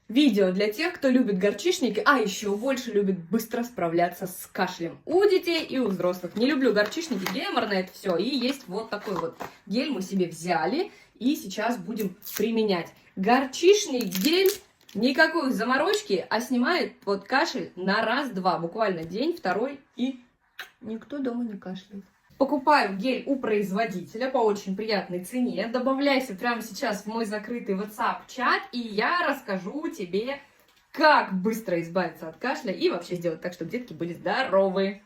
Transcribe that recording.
Видео для тех, кто любит горчишники, а еще больше любит быстро справляться с кашлем. У детей и у взрослых. Не люблю горчишники, геморно это все. И есть вот такой вот гель мы себе взяли и сейчас будем применять. Горчишник гель, никакой заморочки, а снимает вот кашель на раз-два. Буквально день, второй и никто дома не кашляет. Покупаю гель у производителя по очень приятной цене. Добавляйся прямо сейчас в мой закрытый WhatsApp-чат, и я расскажу тебе, как быстро избавиться от кашля и вообще сделать так, чтобы детки были здоровы.